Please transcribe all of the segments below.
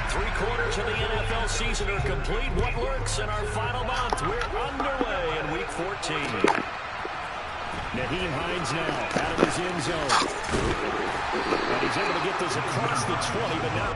Three-quarters of the NFL season are complete. What works in our final month? We're underway in Week 14. Nyheim Hines now out of his end zone. And he's able to get this across the 20, but now...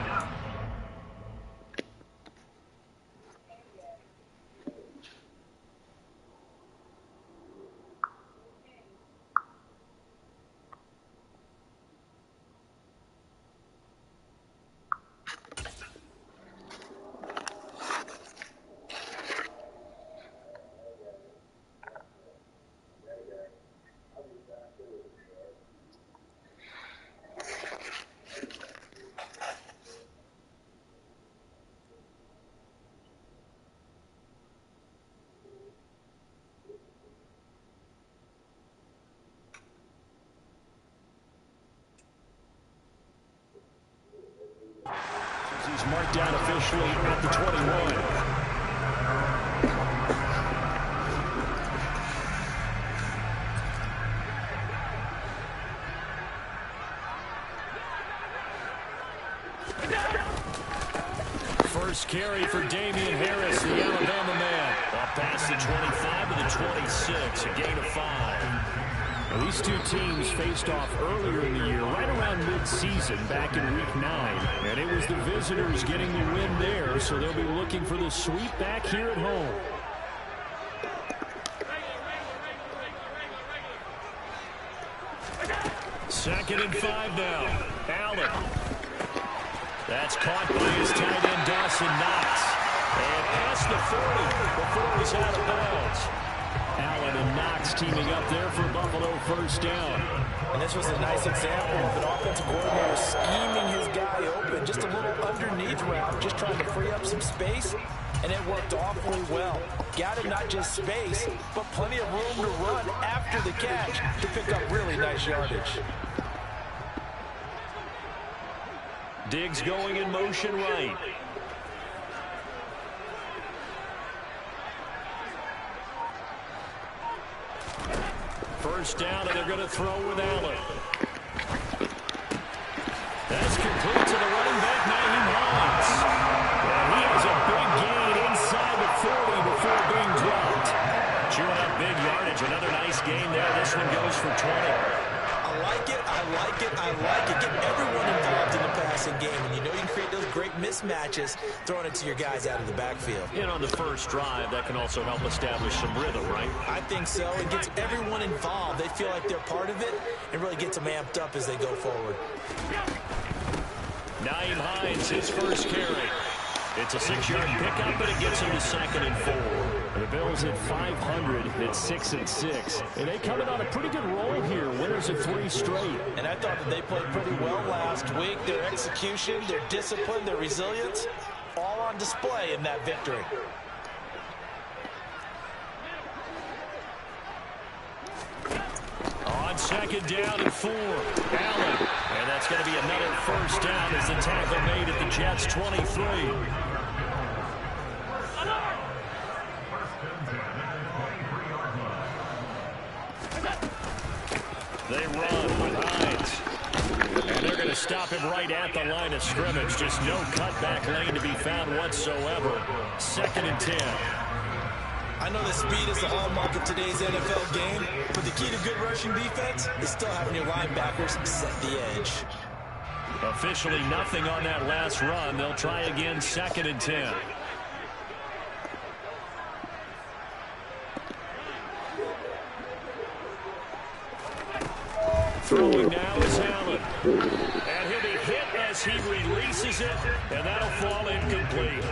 He's marked down officially at the 21. First carry for Damian Harris, the Alabama man. Off past the 25 to the 26, a gain of 5. Now, these two teams faced off earlier in the year, right around mid-season, back in Week 9. And it was the visitors getting the win there, so they'll be looking for the sweep back here at home. Second and 5 now. Allen. That's caught by his tight end, Dawson Knox. And past the 40 before he's out of bounds. Allen and Knox teaming up there for Buffalo first down. And this was a nice example of an offensive coordinator scheming his guy open. Just a little underneath route, just trying to free up some space. And it worked awfully well. Got him not just space, but plenty of room to run after the catch to pick up really nice yardage. Diggs going in motion right. First down, and they're going to throw with Allen. That's complete to the running back, Nyheim Hines. And he has a big gain inside the 40 before being dropped. Chewing up big yardage. Another nice gain there. This one goes for 20. I like it, I like it, I like it. Get everyone involved in the passing game. And you know you can create those great mismatches throwing it to your guys out of the backfield. And on the first drive, that can also help establish some rhythm, right? I think so. It gets everyone involved. They feel like they're part of it and really gets them amped up as they go forward. Nyheim Hines, his first carry. It's a 6-yard pickup, but it gets him to 2nd and 4. The Bills at 500 at 6-6. And they coming on a pretty good roll here. Winners of 3 straight. And I thought that they played pretty well last week. Their execution, their discipline, their resilience, all on display in that victory. On 2nd down and 4, Allen. And that's going to be another first down as the tackle made at the Jets' 23. They run with Hines. And they're going to stop him right at the line of scrimmage. Just no cutback lane to be found whatsoever. 2nd and 10. I know that speed is the hallmark of today's NFL game, but the key to good rushing defense is still having your linebackers set the edge. Officially nothing on that last run. They'll try again, 2nd and 10. Throwing now is Allen. And he'll be hit as he releases it, and that'll fall incomplete.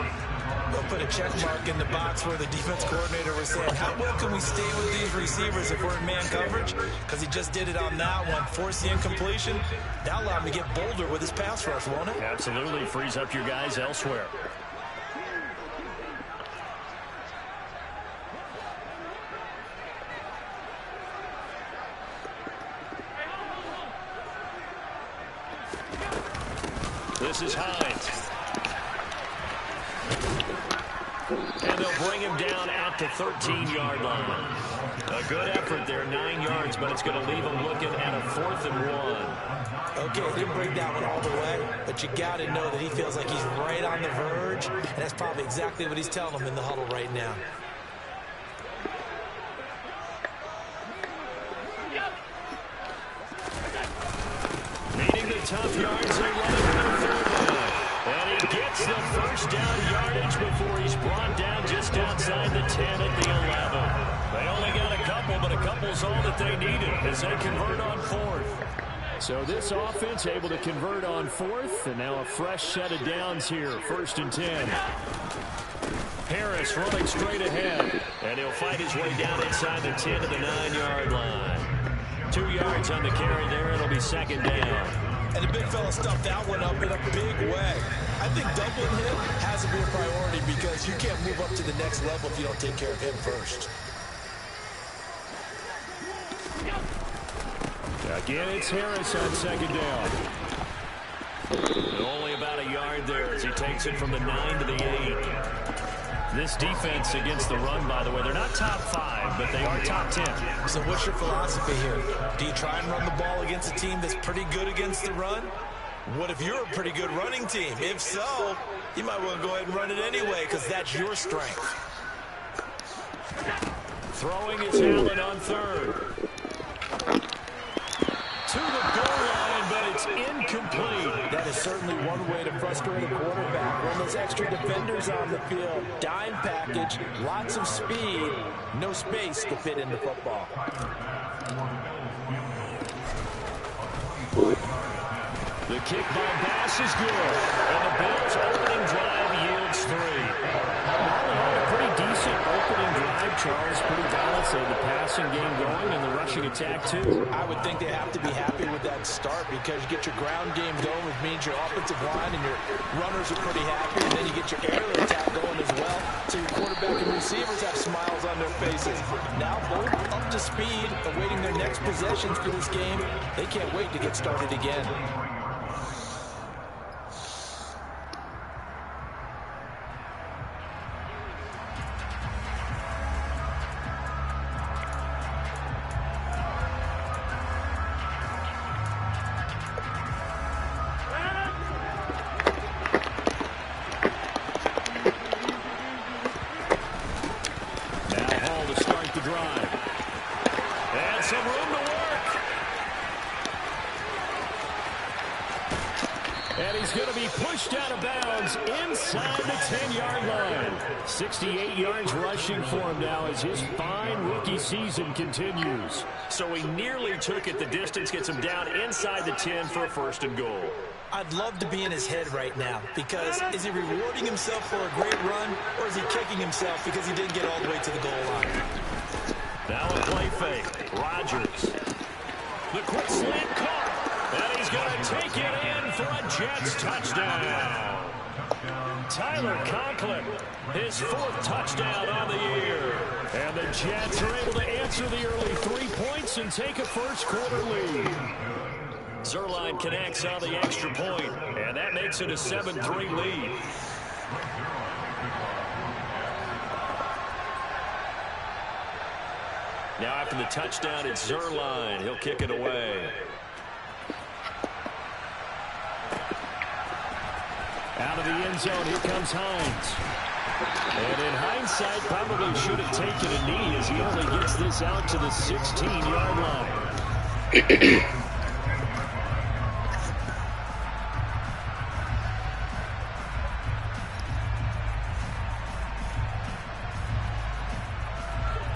They'll put a check mark in the box where the defense coordinator was saying, how well can we stay with these receivers if we're in man coverage? Because he just did it on that one. Force the incompletion. That'll allow him to get bolder with his pass rush, won't it? Absolutely. Frees up your guys elsewhere. This is Hines. And they'll bring him down at the 13-yard line. A good effort there, 9 yards, but it's going to leave him looking at a 4th and 1. Okay, didn't bring that one all the way, but you got to know that he feels like he's right on the verge, and that's probably exactly what he's telling them in the huddle right now. Needing the tough yards, they run it on 3rd down. And he gets the first down yardage before he's brought down just outside the 10 at the 11. They only got a couple, but a couple's all that they needed as they convert on 4th. So this offense able to convert on 4th, and now a fresh set of downs here, 1st and 10. Harris running straight ahead, and he'll fight his way down inside the 10 to the 9-yard line. 2 yards on the carry there. It'll be 2nd down. And the big fella stuffed that one up in a big way. I think doubling him has to be a priority because you can't move up to the next level if you don't take care of him first. Again, it's Harris on 2nd down. And only about a yard there as he takes it from the 9 to the 8. This defense against the run, by the way, they're not top 5, but they are top 10. So what's your philosophy here? Do you try and run the ball against a team that's pretty good against the run? What if you're a pretty good running team? If so, you might want to go ahead and run it anyway because that's your strength. Throwing is Allen on 3rd. To the goal line, but it's incomplete. That is certainly one way to frustrate a quarterback. Run those extra defenders on the field. Dime package, lots of speed, no space to fit in the football. The kick by Bass is good. And the Bills' opening drive yields 3. A pretty decent opening drive, Charles. Pretty balanced. They had the passing game going and the rushing attack, too. I would think they have to be happy with that start because you get your ground game going, which means your offensive line and your runners are pretty happy, and then you get your aerial attack going as well, so your quarterback and receivers have smiles on their faces. Now both up to speed, awaiting their next possessions for this game. They can't wait to get started again. And he's going to be pushed out of bounds inside the 10-yard line. 68 yards rushing for him now as his fine rookie season continues. So he nearly took it the distance, gets him down inside the 10 for a 1st and goal. I'd love to be in his head right now because is he rewarding himself for a great run or is he kicking himself because he didn't get all the way to the goal line? Now a play fake. Rodgers. The quick slant caught. And he's going to take it in for a Jets touchdown. Tyler Conklin, his 4th touchdown on the year. And the Jets are able to answer the early 3 points and take a first-quarter lead. Zerline connects on the extra point, and that makes it a 7-3 lead. Now after the touchdown, it's Zerline. He'll kick it away. Out of the end zone, here comes Hines. And in hindsight, probably should have taken a knee as he only gets this out to the 16-yard line.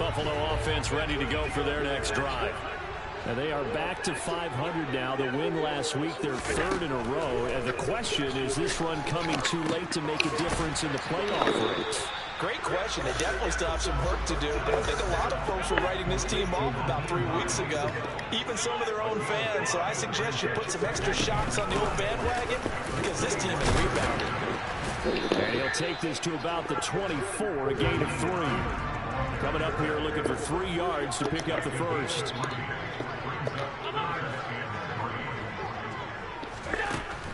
Buffalo offense ready to go for their next drive. And they are back to 500 now. The win last week, their 3rd in a row. And the question, is this run coming too late to make a difference in the playoff race? Great question. They definitely still have some work to do, but I think a lot of folks were writing this team off about 3 weeks ago, even some of their own fans. So I suggest you put some extra shots on the old bandwagon because this team has rebounded. And he'll take this to about the 24, a gain of 3. Coming up here looking for 3 yards to pick up the first.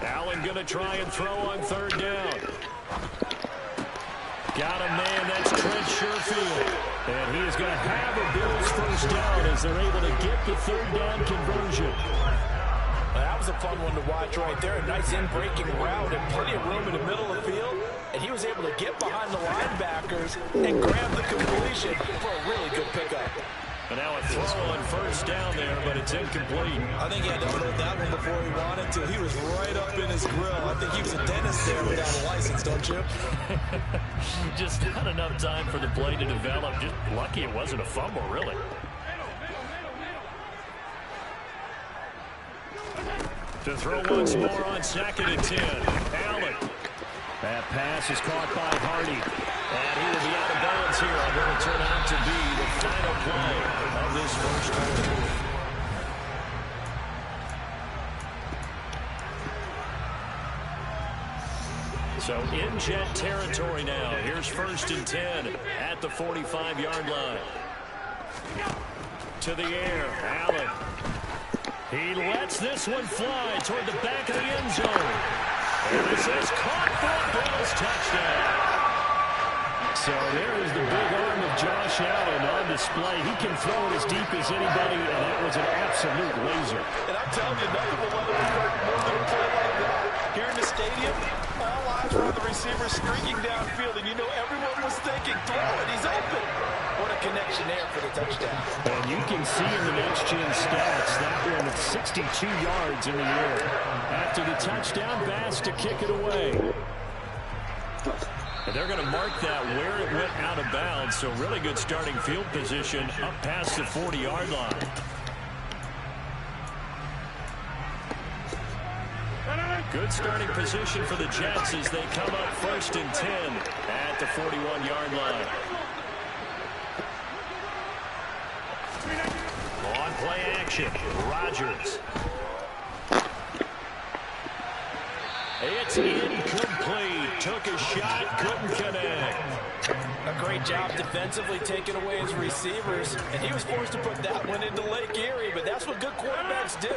Allen going to try and throw on 3rd down. Got a man, that's Trent Sherfield. And he is going to have a Bills first down as they're able to get the third down conversion. That was a fun one to watch right there. A nice in-breaking route and plenty of room in the middle of the field. And he was able to get behind the linebackers and grab the completion for a really good pickup. And now a throw on first down there, but it's incomplete. I think he had to hold that one before he wanted to. He was right up in his grill. I think he was a dentist there without a license, don't you? Just not enough time for the play to develop. Just lucky it wasn't a fumble, really. To throw once more on 2nd and 10. Allen. That pass is caught by Hardy. And he will be out of bounds here on what will turn out to be the final play of this first quarter. So in Jet territory now. Here's 1st and 10 at the 45-yard line. To the air, Allen. He lets this one fly toward the back of the end zone. And this is caught for a Bills touchdown. So there is the big arm of Josh Allen on display. He can throw it as deep as anybody, and that was an absolute laser. And I'm telling you, nothing will let him hurt more than a play like that. Here in the stadium, all eyes were on the receiver streaking downfield, and you know everyone was thinking, throw it, he's open. What a connection there for the touchdown. And you can see in the next-gen stats that one at 62 yards in the air. After the touchdown pass to kick it away. And they're going to mark that where it went out of bounds, so really good starting field position up past the 40-yard line. Good starting position for the Jets as they come up 1st and 10 at the 41-yard line. On play action, Rodgers. It's incomplete. Took a shot, couldn't connect. A great job defensively taking away his receivers, and he was forced to put that one into Lake Erie, but that's what good quarterbacks do.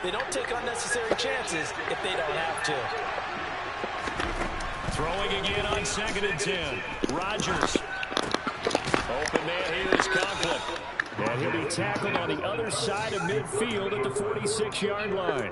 They don't take unnecessary chances if they don't have to. Throwing again on 2nd and 10. Rodgers. Open man here is Conklin. And he'll be tackled on the other side of midfield at the 46-yard line.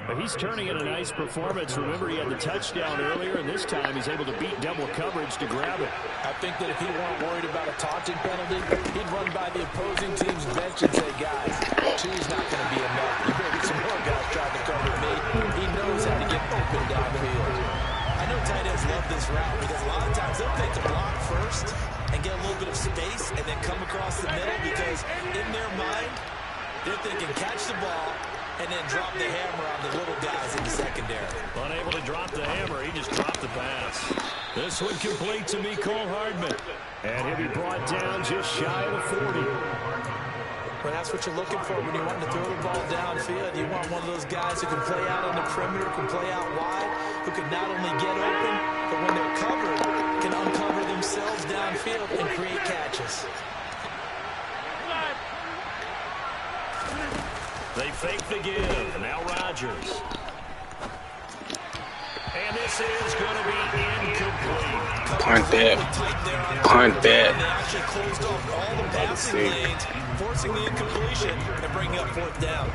But he's turning in a nice performance. Remember, he had the touchdown earlier, and this time he's able to beat double coverage to grab it. I think that if he weren't worried about a taunting penalty, he'd run by the opposing team's bench and say, guys, two's not going to be enough. You better get some more guys trying to cover me. He knows how to get open down the field. I know tight ends love this route because a lot of times they'll take the block first and get a little bit of space and then come across the middle because in their mind, they're thinking catch the ball and then drop the hammer on the little guys in the secondary. Unable to drop the hammer, he just dropped the pass. This one complete to Mecole Hardman. And he'll be brought down just shy of the 40. Well, that's what you're looking for when you want to throw the ball downfield. You want one of those guys who can play out on the perimeter, can play out wide, who can not only get open, but when they're covered, can uncover themselves downfield and create catches. They fake the give. Now Rodgers. And this is going to be incomplete. Punt that. Punt that. They actually closed off all the passing lanes, forcing the incompletion and bringing up 4th down.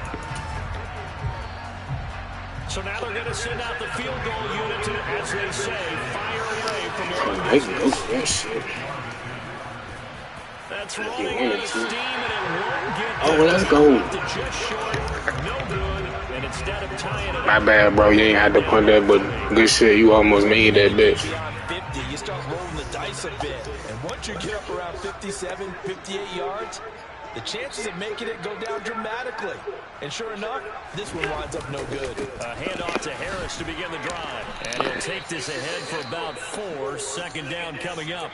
So now they're going to send out the field goal unit to, as they say, fire away from long Let's distance. go for that shit. That's running out of steam, and it won't get Oh, well, let's go. just short. No good. And instead of tying it My up, bad, bro. You ain't had to punt that, but good shit. You almost made that bitch. Beyond 50, you start rolling the dice a bit. And once you get up around 57, 58 yards, the chances of making it go down dramatically. And sure enough, this one winds up no good. a handoff to Harris to begin the drive. And he'll take this ahead for about 4. 2nd down coming up.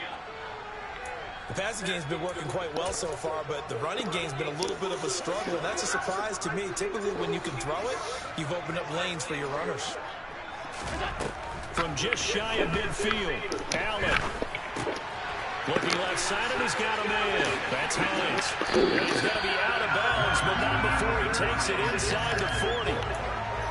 The passing game's been working quite well so far, but the running game's been a little bit of a struggle, and that's a surprise to me. Typically, when you can throw it, you've opened up lanes for your runners. From just shy of midfield, Allen. Looking left side, and he's got a man. That's Hines. And he's going to be out of bounds, but not before he takes it inside the 40.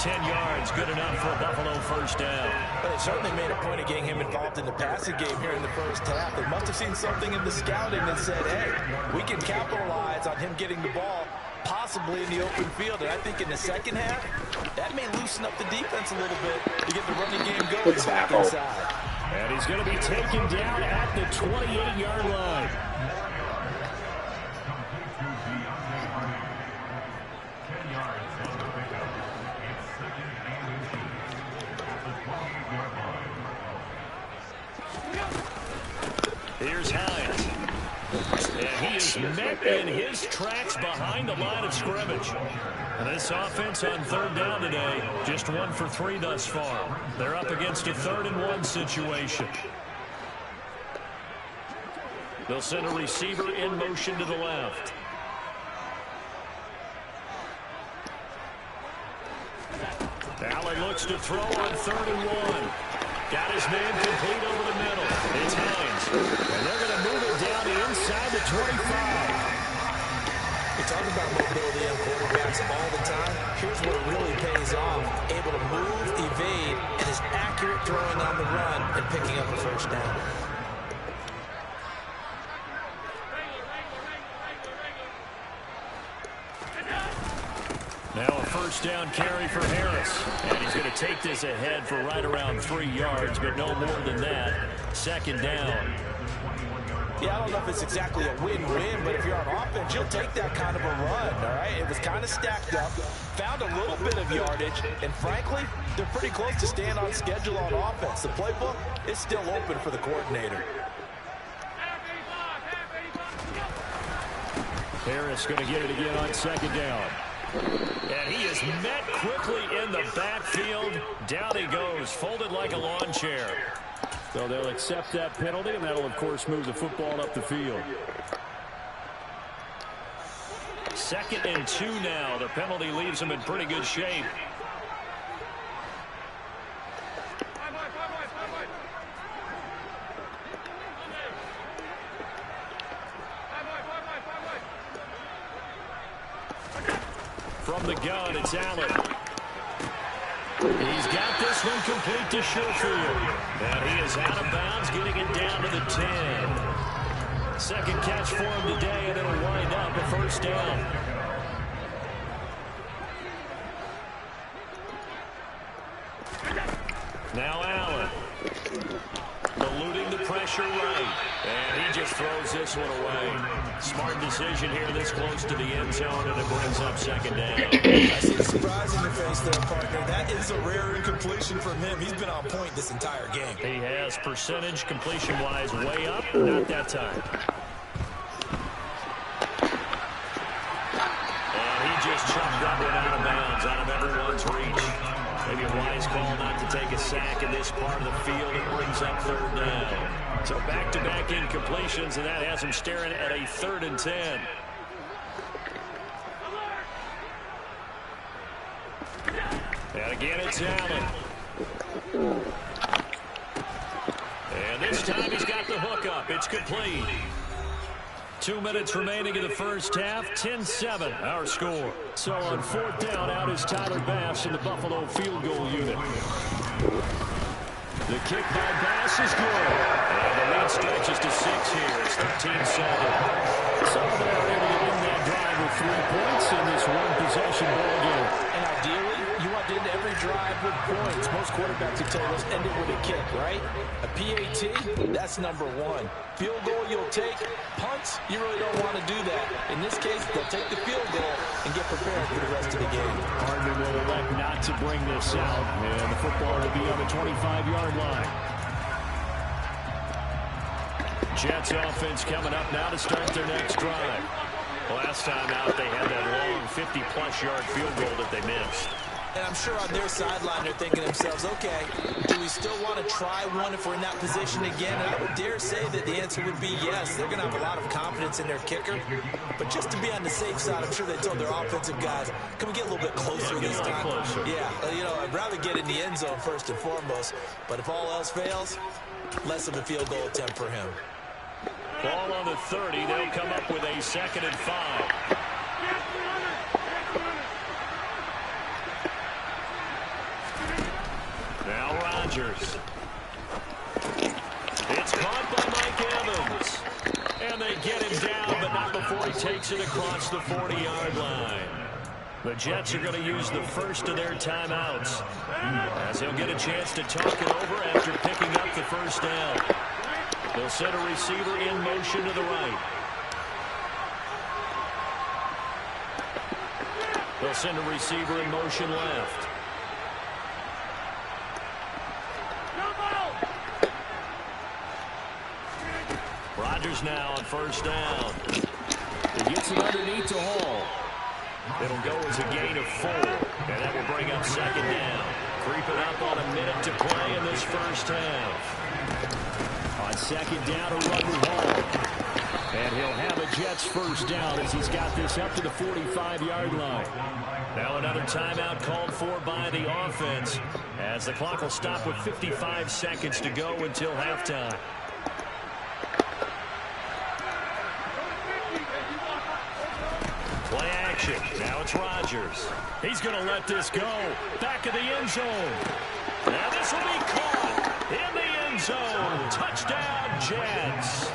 10 yards, good enough for a Buffalo first down. But it certainly made a point of getting him involved in the passing game here in the first half. They must have seen something in the scouting that said, hey, we can capitalize on him getting the ball possibly in the open field. And I think in the second half, that may loosen up the defense a little bit to get the running game going back inside. And he's going to be taken down at the 28-yard line. Here's Hines. And he is met in his tracks behind the line of scrimmage. And this offense on third down today, just 1 for 3 thus far. They're up against a 3rd-and-1 situation. They'll send a receiver in motion to the left. Allen looks to throw on 3rd and 1. Got his man complete over the middle. It's Hines. And they're going to move it down to inside the 25. We talk about mobility in quarterbacks all the time. Here's where it really pays off. Able to move, evade, and is accurate throwing on the run and picking up a first down. Now a first down carry for Harris. And he's going to take this ahead for right around 3 yards, but no more than that. 2nd down. Yeah, I don't know if it's exactly a win-win, but if you're on offense, you'll take that kind of a run, all right? It was kind of stacked up, found a little bit of yardage, and frankly, they're pretty close to staying on schedule on offense. The playbook is still open for the coordinator. Harris going to get it again on 2nd down. And he is met quickly in the backfield. Down he goes, folded like a lawn chair. So they'll accept that penalty, and that'll, of course, move the football up the field. 2nd and 2 now. The penalty leaves them in pretty good shape. From the gun, it's Allen. He's got this one complete to Sherfield. And he is out of bounds, getting it down to the 10. 2nd catch for him today, and it'll wind up a first down. Now Allen. Eluding the pressure right. And he just throws this one away. Smart decision here this close to the end zone, and it brings up 2nd down. I see a surprise in your face there, partner. That is a rare incompletion from him. He's been on point this entire game. He has percentage completion-wise way up. Not that time. And he just chucked that one out of bounds, out of everyone's reach. Maybe a wise call not to take a sack in this part of the field. It brings up 3rd down. So back-to-back incompletions, and that has him staring at a 3rd and 10. And again, it's Allen. And this time he's got the hook up. It's complete. 2 minutes remaining in the first half. 10-7, our score. So on 4th down, out is Tyler Bass in the Buffalo field goal unit. The kick by Bass is good. And the lead stretches to 6 here. It's 13-7. So they're able to win that drive with 3 points in this one-possession ball game. And ideally, you want to end every drive with points. Most quarterbacks have told us end it with a kick, right? A PAT, that's number 1. Field goal you'll take. Punts, you really don't want to do that. In this case, they'll take the field goal and get prepared for the rest of the game. Hardman will elect not to bring this out, and the football will be on the 25-yard line. Jets offense coming up now to start their next drive. Last time out, they had that long 50-plus yard field goal that they missed. And I'm sure on their sideline they're thinking to themselves, okay, do we still want to try one if we're in that position again? And I would dare say that the answer would be yes. They're going to have a lot of confidence in their kicker. But just to be on the safe side, I'm sure they told their offensive guys, can we get a little bit closer this time? Closer. Yeah, you know, I'd rather get in the end zone first and foremost. But if all else fails, less of a field goal attempt for him. Ball on the 30. They'll come up with a 2nd and 5. takes it across the 40-yard line. The Jets are going to use the first of their timeouts, as he'll get a chance to talk it over after picking up the first down. They'll send a receiver in motion to the right. They'll send a receiver in motion left. Rodgers now on first down. He gets it underneath to Hall. It'll go as a gain of 4, and that will bring up second down. Creeping up on a minute to play in this first half. On second down, a run with Hall. And he'll have a Jets first down as he's got this up to the 45-yard line. Now another timeout called for by the offense, as the clock will stop with 55 seconds to go until halftime. Play action. Now it's Rodgers. He's going to let this go. Back of the end zone. Now this will be caught in the end zone. Touchdown, Jets.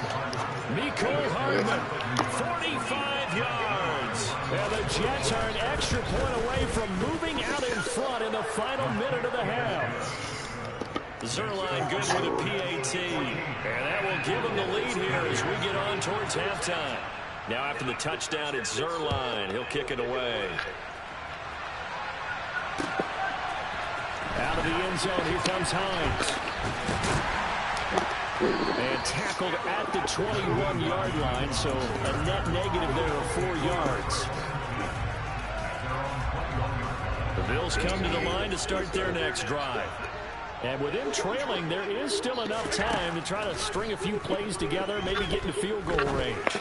Mecole Hardman, 45 yards. And the Jets are an extra point away from moving out in front in the final minute of the half. Zerline good with a PAT. And that will give him the lead here as we get on towards halftime. Now after the touchdown, it's Zerline. He'll kick it away. Out of the end zone, here comes Hines. And tackled at the 21-yard line, so a net negative there of 4 yards. The Bills come to the line to start their next drive. And with them trailing, there is still enough time to try to string a few plays together, maybe get into field goal range.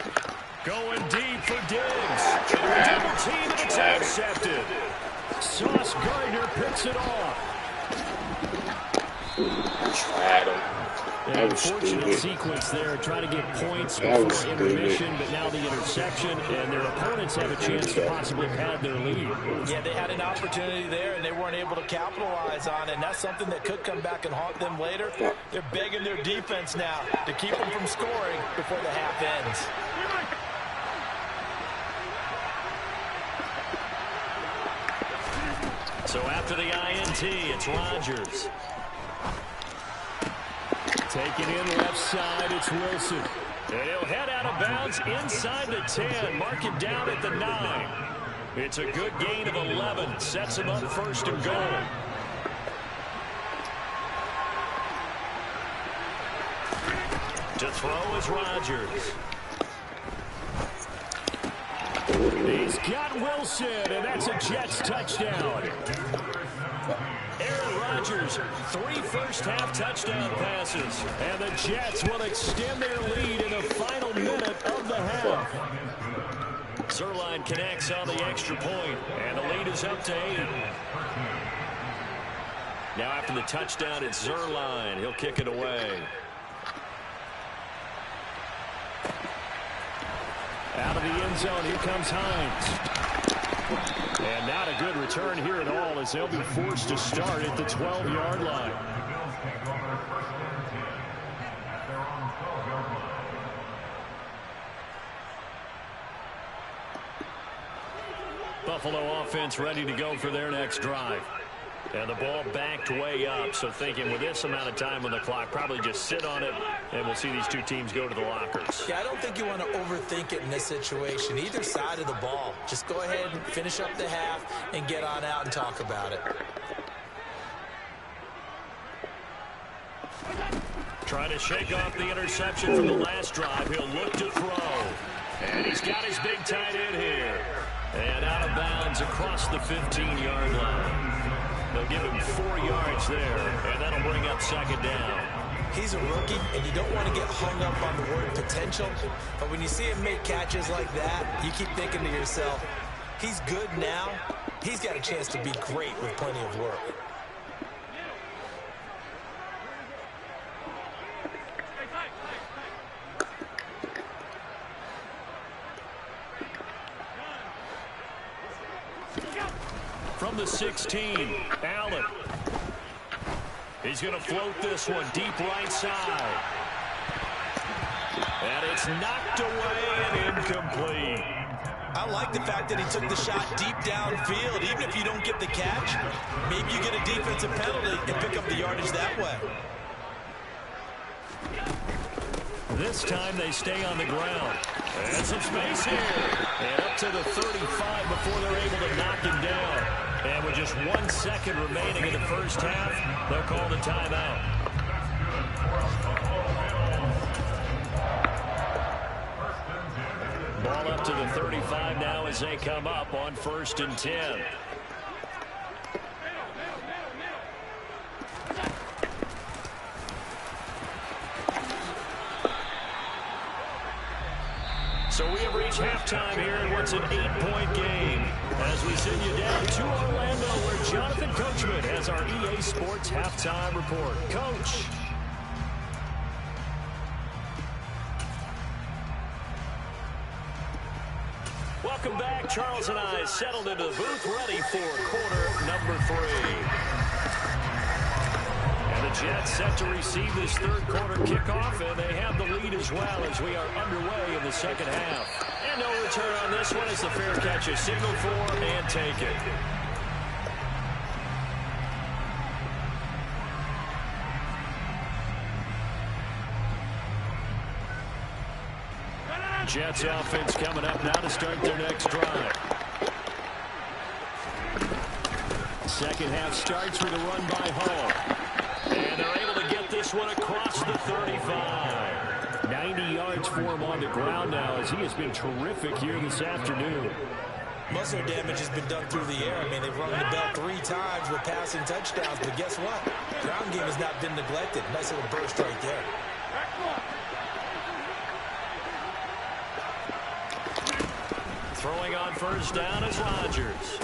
Going deep for Diggs. Double team, and it's intercepted. Sauce Gardner picks it off. Tried him. That was Unfortunate stupid. sequence there, trying to get points before intermission, but now the interception, and their opponents have a chance to possibly pad their lead. Yeah, they had an opportunity there, and they weren't able to capitalize on it, and that's something that could come back and haunt them later. They're begging their defense now to keep them from scoring before the half ends. So after the INT, it's Rodgers. Taken in left side, it's Wilson. And he'll head out of bounds inside the 10. Mark it down at the 9. It's a good gain of 11. Sets him up first and goal. To throw is Rodgers. He's got Wilson, and that's a Jets touchdown. Aaron Rodgers, 3 first-half touchdown passes. And the Jets will extend their lead in the final minute of the half. Zerline connects on the extra point, and the lead is up to 8. Now after the touchdown, it's Zerline. He'll kick it away. Out of the end zone, here comes Hines. And not a good return here at all, as they'll be forced to start at the 12-yard line. Buffalo offense ready to go for their next drive. And the ball backed way up, so thinking with this amount of time on the clock, probably just sit on it, and we'll see these two teams go to the lockers. Yeah, I don't think you want to overthink it in this situation. Either side of the ball. Just go ahead and finish up the half and get on out and talk about it. Trying to shake off the interception from the last drive. He'll look to throw. And he's got his big tight end here. And out of bounds across the 15-yard line. They'll give him 4 yards there, and that'll bring up second down. He's a rookie, and you don't want to get hung up on the word potential. But when you see him make catches like that, you keep thinking to yourself, he's good now. He's got a chance to be great with plenty of work. From the 16, Allen. He's going to float this one deep right side. And it's knocked away and incomplete. I like the fact that he took the shot deep downfield. Even if you don't get the catch, maybe you get a defensive penalty and pick up the yardage that way. This time they stay on the ground. And some space here. And up to the 35 before they're able to knock him down. And with just 1 second remaining in the first half, they'll call the timeout. Ball up to the 35 now as they come up on 1st and 10. So we have reached halftime here in what's an 8-point game. As we send you down to Orlando, where Jonathan Coachman has our EA Sports halftime report. Coach. Welcome back. Charles and I settled into the booth, ready for quarter number 3. And the Jets set to receive this third quarter kickoff, and they have the lead as well as we are underway in the second half. And no return on this one as the fair catch is signaled for and taken. Jets offense coming up now to start their next drive. Second half starts with a run by Hall. And they're able to get this one across the 35. 90 yards for him on the ground now as he has been terrific here this afternoon. Most of their damage has been done through the air. I mean, they've rung the bell 3 times with passing touchdowns, but guess what? Ground game has not been neglected. Nice little burst right there. Throwing on first down is Rodgers.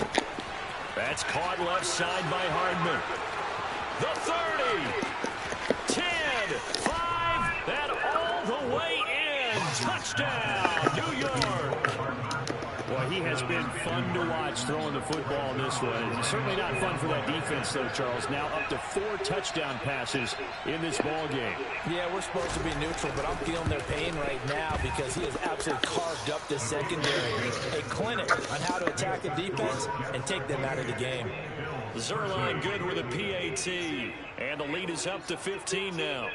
That's caught left side by Hardman. The 30, 10, 5, and all the way in. Touchdown, New York. Well, he has been fun to watch throwing the football this way. It's certainly not fun for that defense, though, Charles. Now up to 4 touchdown passes in this ball game. Yeah, we're supposed to be neutral, but I'm feeling their pain right now because he has absolutely carved up this secondary. A clinic on how to attack the defense and take them out of the game. Zerline good with a PAT, and the lead is up to 15 now.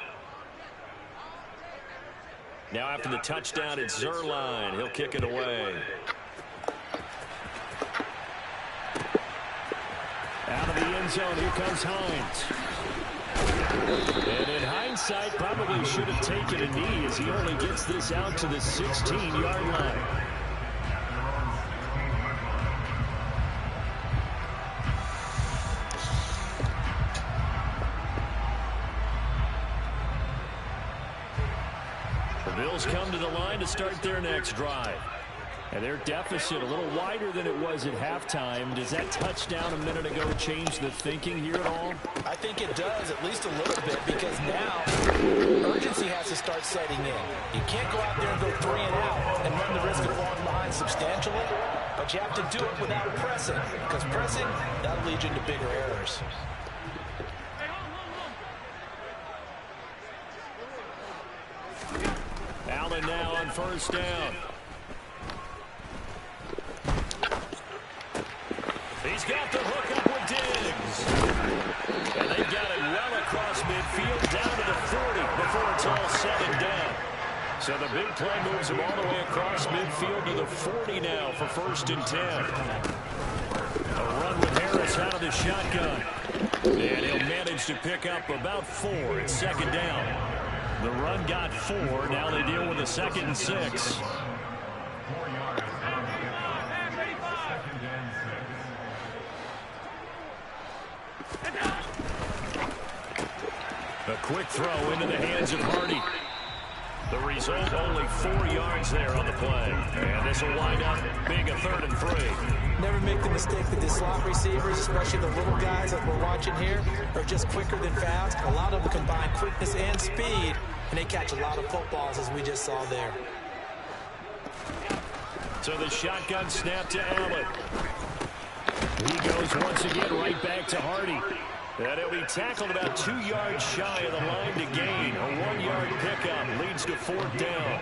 Now after the touchdown, it's Zerline. He'll kick it away. Out of the end zone, here comes Hines. And in hindsight, probably should have taken a knee as he only gets this out to the 16-yard line. The Bills come to the line to start their next drive. And their deficit a little wider than it was at halftime. Does that touchdown a minute ago change the thinking here at all? I think it does, at least a little bit, because now urgency has to start setting in. You can't go out there and go 3 and out and run the risk of falling behind substantially, but you have to do it without pressing, because pressing, that'll lead you into bigger errors. Allen now on first down. He's got the hook up with Diggs. And they got it well across midfield down to the 40 before it's all said and done. So the big play moves him all the way across midfield to the 40 now for 1st and 10. A run with Harris out of the shotgun. And he'll manage to pick up about 4. It's 2nd down. The run got 4. Now they deal with a 2nd and 6. A quick throw into the hands of Hardy. The result, only 4 yards there on the play. And this will wind up being a 3rd and 3. Never make the mistake that the slot receivers, especially the little guys that we're watching here, are just quicker than fast. A lot of them combine quickness and speed, and they catch a lot of footballs, as we just saw there. So the shotgun snap to Allen. He goes once again right back to Hardy. And he'll be tackled about 2 yards shy of the line to gain. A 1-yard pickup leads to 4th down.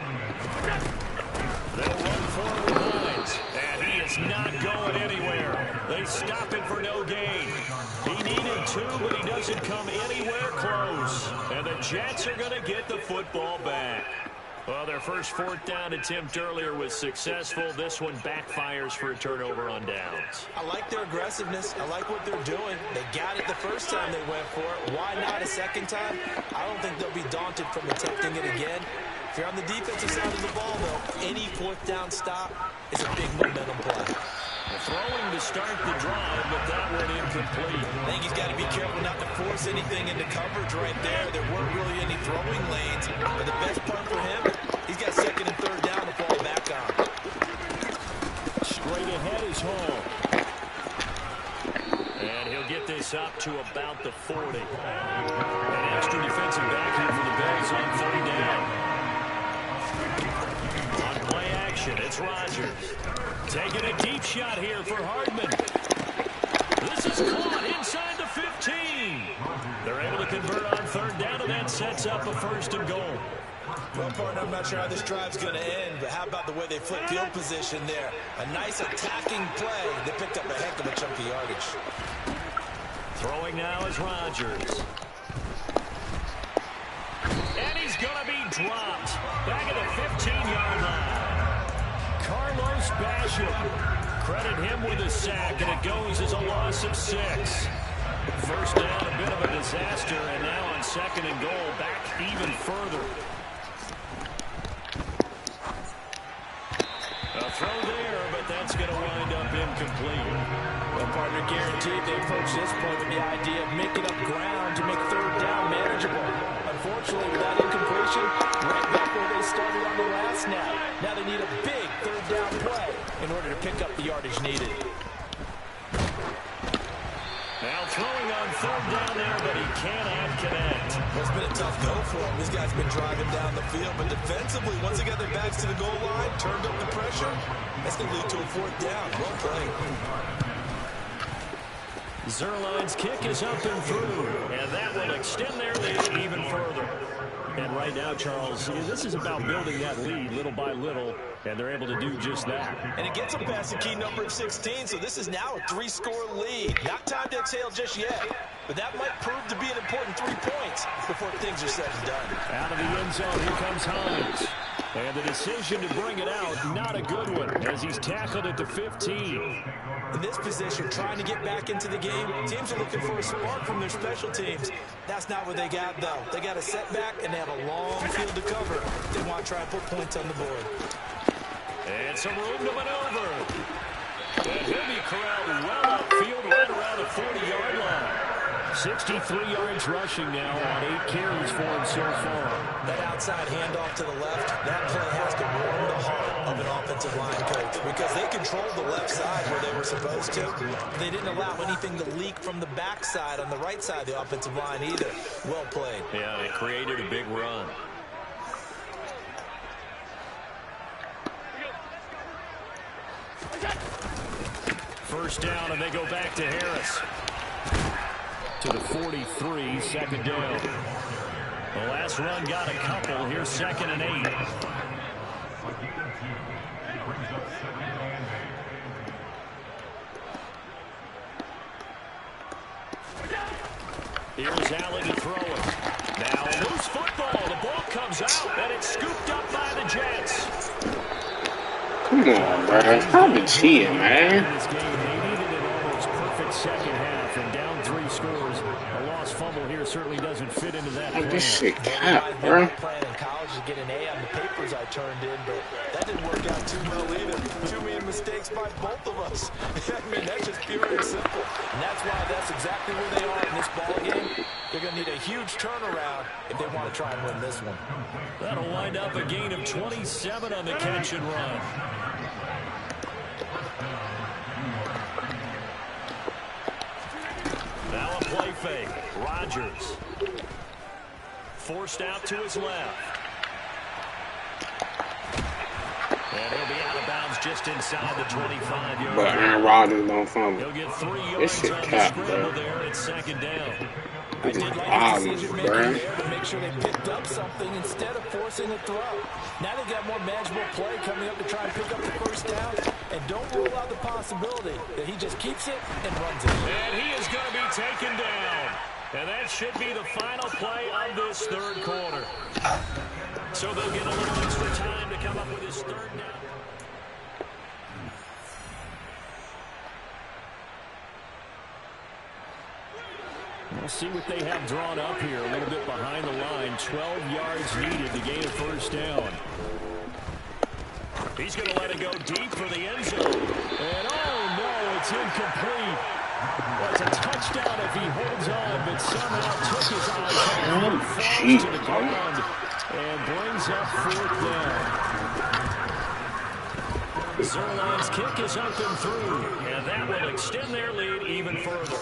They'll run for it with Hines, and he is not going anywhere. They stop it for no gain. He needed 2, but he doesn't come anywhere close. And the Jets are going to get the football back. Well, their first 4th down attempt earlier was successful. This one backfires for a turnover on downs. I like their aggressiveness. I like what they're doing. They got it the first time they went for it. Why not a second time? I don't think they'll be daunted from attempting it again. If you're on the defensive side of the ball, though, any 4th down stop is a big momentum play. Throwing to start the drive, but that went incomplete. I think he's got to be careful not to force anything into coverage right there. There weren't really any throwing lanes. But the best part for him, he's got 2nd and 3rd down to fall back on. Straight ahead is Hall. And he'll get this up to about the 40. An extra defensive back here for the Bills on 3rd down. On play action, it's Rodgers. Taking a deep shot here for Hardman. This is caught inside the 15. They're able to convert on 3rd down, and that sets up a 1st and goal. Well, partner, I'm not sure how this drive's going to end, but how about the way they flip field position there? A nice attacking play. They picked up a heck of a chunk of yardage. Throwing now is Rodgers. And he's going to be dropped. Back at the 15-yard line. Carlos Basham. Credit him with a sack, and it goes as a loss of 6. 1st down, a bit of a disaster, and now on 2nd and goal, back even further. A throw there, but that's going to wind up incomplete. Well, partner, guaranteed they approach this point with the idea of making up ground to make 3rd down manageable. Unfortunately, with that incompletion, right back where they started on the last snap. Now they need a big 3rd down play in order to pick up the yardage needed. Now throwing on 3rd down there, but he cannot connect. Well, it's been a tough go for him. These guys have been driving down the field, but defensively, once they got their backs to the goal line, turned up the pressure, that's going to lead to a 4th down. Well played. Zerline's kick is up and through, and that will extend their lead even further. And right now, Charles, this is about building that lead little by little, and they're able to do just that. And it gets them past the key number of 16, so this is now a 3-score lead. Not time to exhale just yet, but that might prove to be an important 3 points before things are said and done. Out of the end zone, here comes Hines. And the decision to bring it out, not a good one, as he's tackled at the 15. In this position, trying to get back into the game, teams are looking for a spark from their special teams. That's not what they got, though. They got a setback, and they have a long field to cover. They want to try and put points on the board. And some room to maneuver. And he'll be corralled well upfield right around the 40-yard line. 63 yards rushing now on 8 carries for him so far. That outside handoff to the left, that play has to warm the heart of an offensive line coach because they controlled the left side where they were supposed to. They didn't allow anything to leak from the backside on the right side of the offensive line either. Well played. Yeah, it created a big run. First down, and they go back to Harris. To the 43, 2nd down. The last run got a couple. Here's 2nd and 8. Here's Allen to throw it. Now a loose football. The ball comes out, and it's scooped up by the Jets. Come on, bro. Stop the cheating, man. This game, they needed an almost perfect second half, and down 3 scores. A lost fumble here certainly doesn't fit into that plan. This shit cap, bro. Plan in college to get an A on the papers I turned in, but that didn't work out too well either. Too many mistakes by both of us. I mean, that's just pure and simple. And that's why that's exactly where they are in this ball game. They're going to need a huge turnaround if they want to try and win this one. That'll wind up a gain of 27 on the catch and run. Now a play fake. Rodgers. Forced out to his left. And he'll be out of bounds just inside the 25-yard But line. Aaron Rodgers don't fumble. He'll get 3 yards This shit on the cap, scramble bro. there. It's 2nd down. I did like his decision-making there to make sure they picked up something instead of forcing a throw. Now they got more manageable play coming up to try and pick up the first down. And don't rule out the possibility that he just keeps it and runs it. And he is going to be taken down. And that should be the final play of this third quarter. So they'll get a little extra time to come up with his third down. We'll see what they have drawn up here. A little bit behind the line. 12 yards needed to gain a first down. He's going to let it go deep for the end zone. And oh no, it's incomplete. Well, it's a touchdown if he holds on, but somehow took his eyes off and falls to the ground and brings up fourth down. Zerline's kick is up and through, and that will extend their lead even further.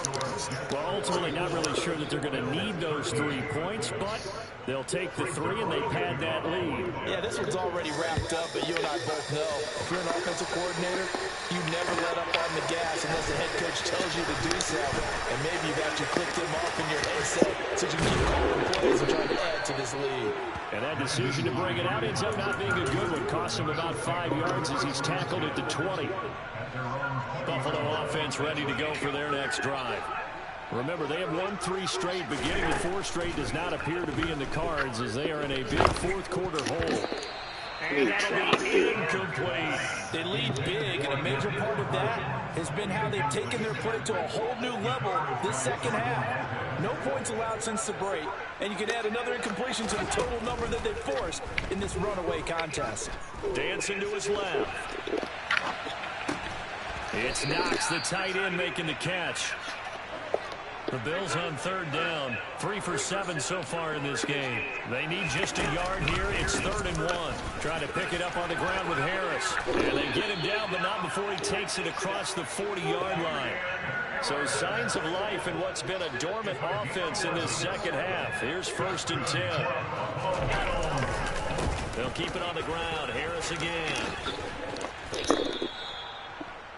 Well, ultimately, not really sure that they're going to need those 3 points, but they'll take the 3 and they pad that lead. Yeah, this one's already wrapped up, but you and I both know if you're an offensive coordinator, you never let up on the gas unless the head coach tells you to do so. And maybe you've actually clicked him off in your headset so you can keep calling plays and trying to add to this lead. And that decision to bring it out ends up not being a good one. Cost him about 5 yards as he's tackled at the 20. Buffalo offense ready to go for their next drive. Remember, they have won 3 straight, but getting to 4 straight does not appear to be in the cards as they are in a big fourth quarter hole. And that'll be incomplete. They lead big, and a major part of that has been how they've taken their play to a whole new level this second half. No points allowed since the break, and you can add another incompletion to the total number that they forced in this runaway contest. Dancing to his left. It's Knox, the tight end, making the catch. The Bills on third down. 3 for 7 so far in this game. They need just a yard here. It's 3rd and 1. Trying to pick it up on the ground with Harris. And they get him down, but not before he takes it across the 40-yard line. So signs of life in what's been a dormant offense in this second half. Here's 1st and 10. They'll keep it on the ground. Harris again.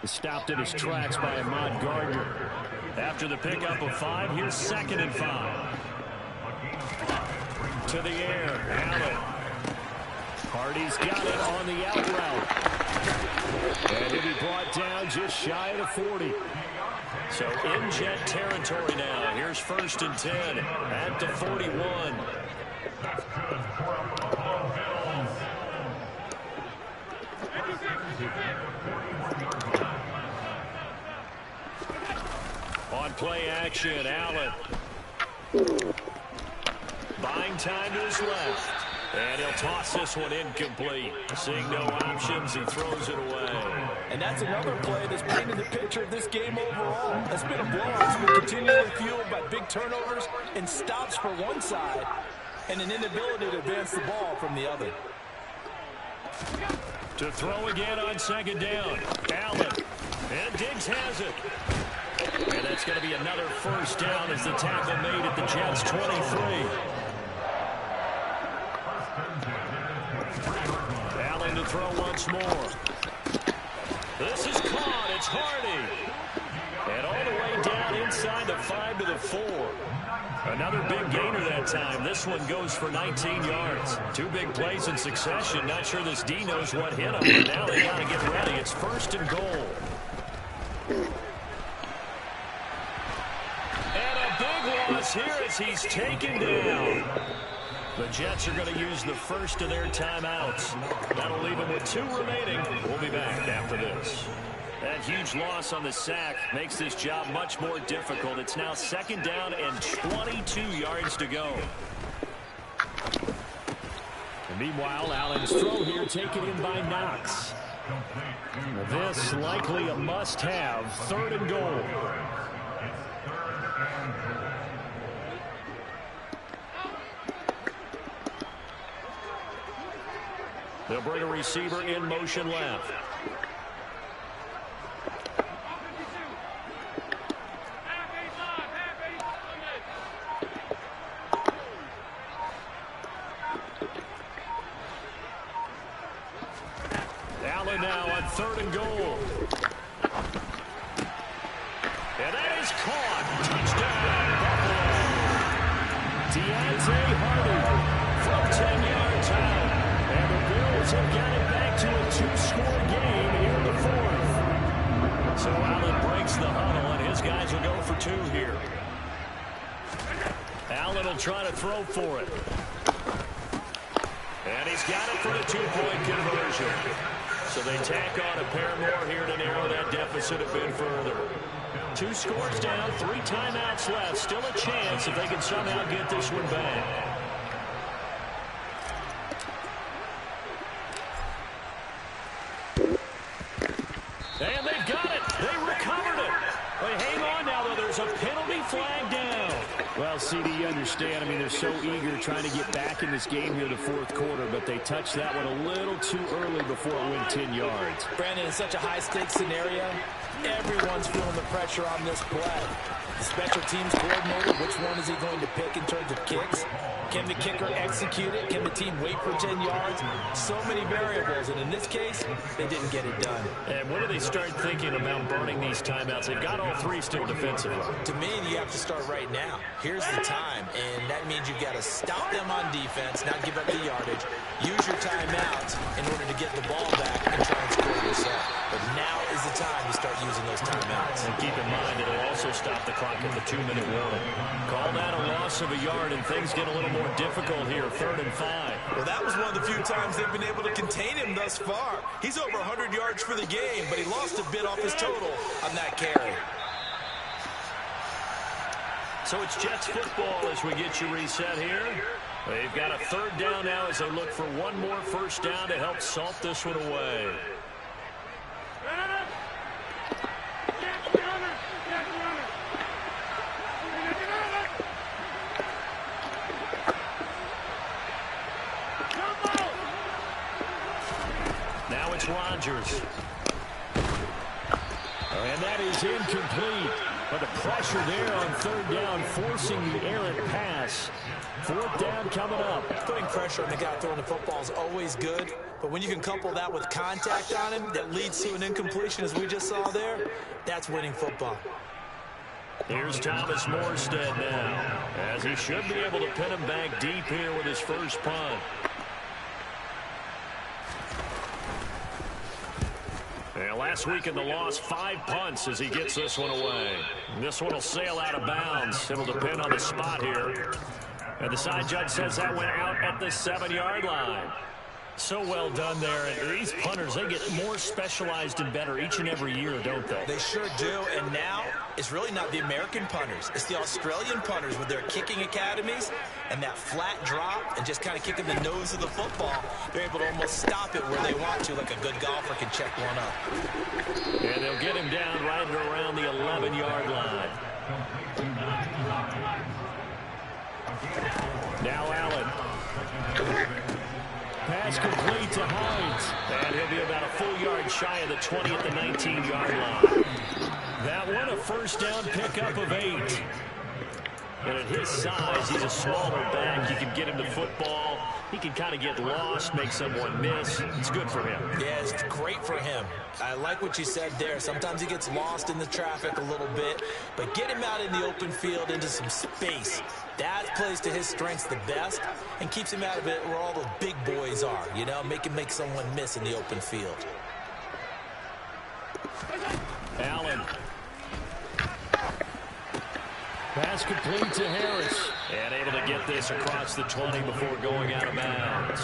Stopped in his tracks by Ahmad Gardner. After the pickup of 5, here's 2nd and 5. To the air, Allen. Hardy's got it on the out route. And he'll be brought down just shy of the 40. So in jet territory now. Here's 1st and 10 at the 41. On play action, Allen. Buying time to his left. And he'll toss this one incomplete. Seeing no options, he throws it away. And that's another play that's painted the picture of this game overall. It's been a blowout. It's been continually fueled by big turnovers and stops for one side and an inability to advance the ball from the other. To throw again on 2nd down. Allen. And Diggs has it. And that's going to be another first down as the tackle made at the Jets' 23. Allen to throw once more. This is caught. It's Hardy. And all the way down inside the 5 to the 4. Another big gainer that time. This one goes for 19 yards. 2 big plays in succession. Not sure this D knows what hit him, but now they got to get ready. It's 1st and goal. Here as he's taken down. The Jets are going to use the first of their timeouts. That'll leave them with 2 remaining. We'll be back after this. That huge loss on the sack makes this job much more difficult. It's now 2nd down and 22 yards to go. And meanwhile, Allen's throw here taken in by Knox. This likely a must-have. 3rd and goal. They'll bring a receiver in motion left. Allen now on 3rd and goal. And that is caught. Touchdown, Buffalo. Eagles have got it back to a two-score game here in the fourth. So Allen breaks the huddle, and his guys will go for two here. Allen will try to throw for it. And he's got it for the two-point conversion. So they tack on a pair more here to narrow that deficit a bit further. 2 scores down, 3 timeouts left. Still a chance if they can somehow get this one back. And they've got it. They recovered it. But hang on now, though. There's a penalty flag down. Well, CD, you understand. I mean, they're so eager trying to get back in this game here in the fourth quarter, but they touched that one a little too early before it went 10 yards. Brandon, in such a high-stakes scenario, everyone's feeling the pressure on this play. The special teams coordinator, which one is he going to pick in terms of kicks? Can the kicker execute it? Can the team wait for 10 yards? So many variables, and in this case, they didn't get it done. And when do they start thinking about burning these timeouts? They've got all 3 still defensively. To me, you have to start right now. Here's the time, and that means you've got to stop them on defense, not give up the yardage, use your timeouts in order to get the ball back and try and score yourself. But now is the time to start using those timeouts. And keep in mind, it'll also stop the clock at the 2-minute warning. Call that a loss of a yard, and things get a little more difficult here, 3rd and 5. Well, that was one of the few times they've been able to contain him thus far. He's over 100 yards for the game, but he lost a bit off his total on that carry. So it's Jets football as we get you reset here. They've got a 3rd down now as they look for one more first down to help salt this one away. Now it's Rodgers. And that is incomplete. But the pressure there on 3rd down, forcing the errant pass. 4th down coming up. Putting pressure on the guy throwing the football is always good, but when you can couple that with contact on him that leads to an incompletion, as we just saw there, that's winning football. Here's Thomas Morstead now, as he should be able to pin him back deep here with his first punt. And last week in the loss, 5 punts as he gets this one away. This one will sail out of bounds. It'll depend on the spot here. And the side judge says that went out at the 7-yard line. So well done there. And these punters, they get more specialized and better each and every year, don't they? They sure do. And now it's really not the American punters. It's the Australian punters with their kicking academies and that flat drop and just kind of kicking the nose of the football. They're able to almost stop it where they want to, like a good golfer can check one up. And they'll get him down right around the 11-yard line. Now Allen. Pass complete to Hines. And he'll be about a full yard shy of the 20 at the 19-yard line. That one a first down pickup of 8. And at his size, he's a smaller back. You can get him the football. He can kind of get lost, make someone miss. It's good for him. Yeah, it's great for him. I like what you said there. Sometimes he gets lost in the traffic a little bit, but get him out in the open field into some space. That plays to his strengths the best and keeps him out of it where all the big boys are, you know, make him make someone miss in the open field. Allen. Pass complete to Harris. And able to get this across the 20 before going out of bounds.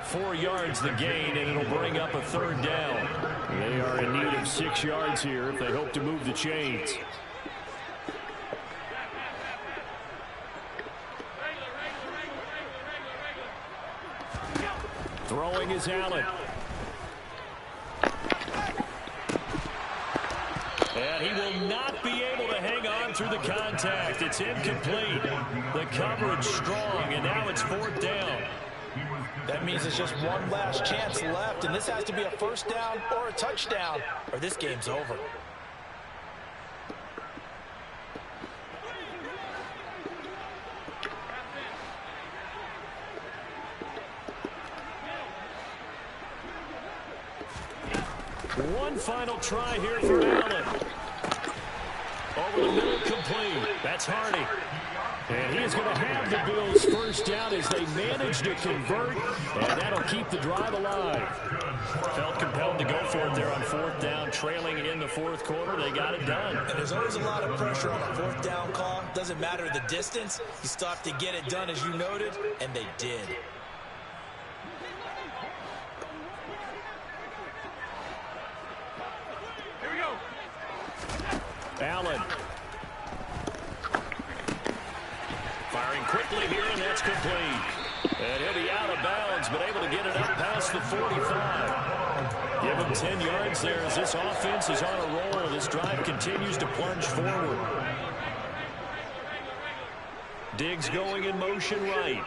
4 yards the gain, and it'll bring up a 3rd down. They are in need of 6 yards here if they hope to move the chains. Throwing is Allen. And he will not be able to hang on through the contact. It's incomplete. The coverage strong, and now it's 4th down. That means there's just one last chance left, and this has to be a first down or a touchdown, or this game's over. One final try here for Allen. Over the middle, complete. That's Hardy. And he is going to have the Bills first down as they manage to convert, and that'll keep the drive alive. Felt compelled to go for it there on fourth down, trailing in the fourth quarter. They got it done. And there's always a lot of pressure on a fourth down call. Doesn't matter the distance. You still have to get it done, as you noted, and they did. Here we go. Allen. Firing quickly here, and that's complete. And he'll be out of bounds, but able to get it up past the 45. Give him 10 yards there as this offense is on a roll. This drive continues to plunge forward. Diggs going in motion right.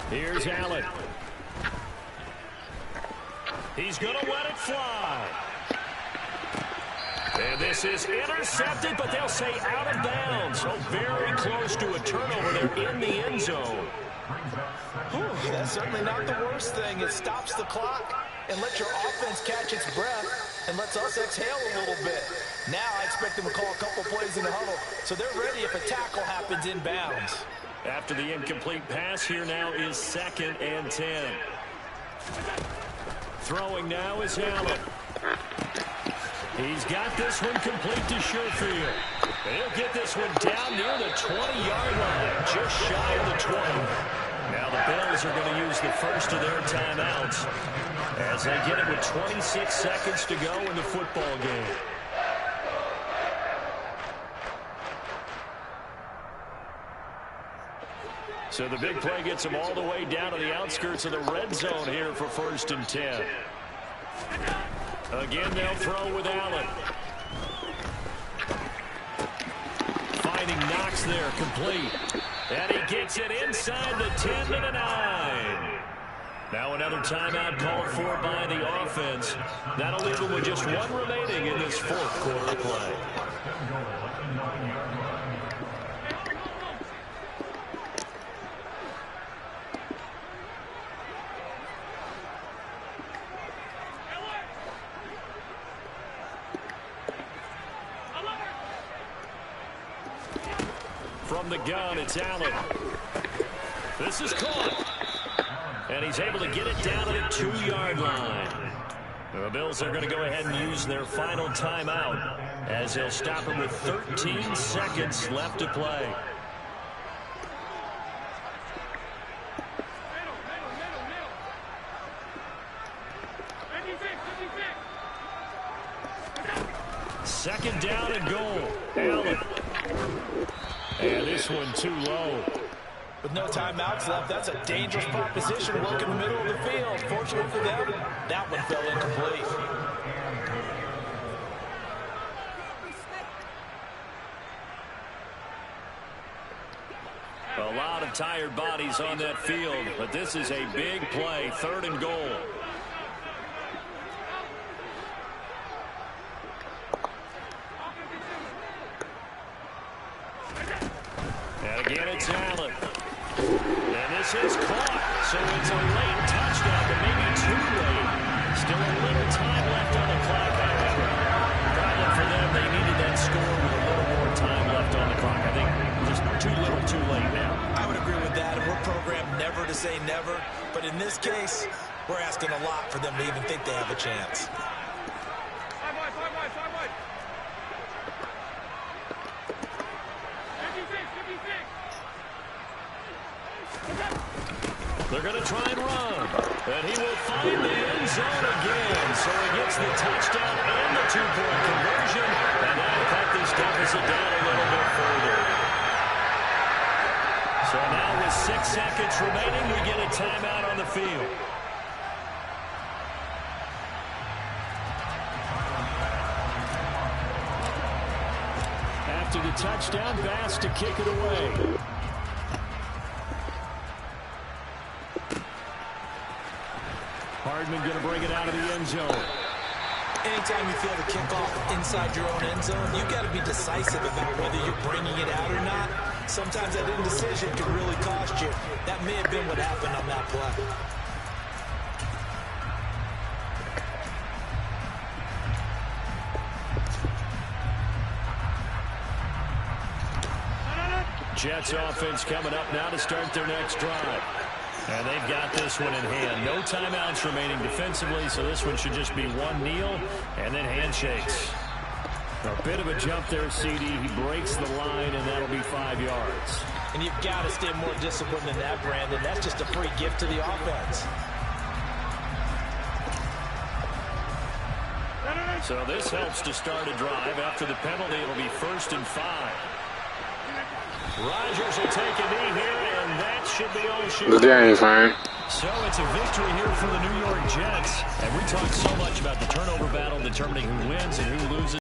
Here's Allen. He's going to let it fly. And this is intercepted, but they'll say out of bounds. So very close to a turnover there in the end zone. Whew, that's certainly not the worst thing. It stops the clock and lets your offense catch its breath and lets us exhale a little bit. Now I expect them to call a couple plays in the huddle, so they're ready if a tackle happens in bounds. After the incomplete pass, here now is 2nd and 10. Throwing now is Allen. He's got this one complete to Sherfield. He'll get this one down near the 20-yard line, just shy of the 20. Now the Bills are going to use the first of their timeouts as they get it with 26 seconds to go in the football game. So the big play gets them all the way down to the outskirts of the red zone here for 1st and 10. Again, they'll throw with Allen. Finding Knox there, complete. And he gets it inside the 10 to the 9. Now another timeout called for by the offense. That'll leave them with just one remaining in this fourth quarter play. From the gun, it's Allen. This is caught. And he's able to get it down to the 2-yard line. The Bills are going to go ahead and use their final timeout as they'll stop him with 13 seconds left to play. Second down and goal. Allen. And this one too low. With no timeouts left, that's a dangerous proposition. Work in the middle of the field. Fortunately for them, that one fell incomplete. A lot of tired bodies on that field, but this is a big play, 3rd and goal. And again, it's Allen. And this is caught. So it's a late touchdown, but maybe too late. Still a little time left on the clock, however. Problem for them, they needed that score with a little more time left on the clock. I think just too little, too late now. I would agree with that, and we're programmed never to say never. But in this case, we're asking a lot for them to even think they have a chance. They're going to try and run. And he will find the end zone again. So he gets the touchdown and the 2-point conversion. And that'll cut this deficit down a little bit further. So now with 6 seconds remaining, we get a timeout on the field. After the touchdown, Bass to kick it away. Hardman going to bring it out of the end zone. Anytime you feel the kickoff inside your own end zone, you've got to be decisive about whether you're bringing it out or not. Sometimes that indecision can really cost you. That may have been what happened on that play. Jets offense coming up now to start their next drive. And they've got this one in hand. No timeouts remaining defensively, so this one should just be one kneel and then handshakes. A bit of a jump there, CD. He breaks the line, and that'll be 5 yards. And you've got to stay more disciplined than that, Brandon. That's just a free gift to the offense. So this helps to start a drive. After the penalty, it'll be 1st and 5. Rodgers will take a knee here, and that should be all she wrote. The game, fine. So it's a victory here for the New York Jets. And we talked so much about the turnover battle determining who wins and who loses.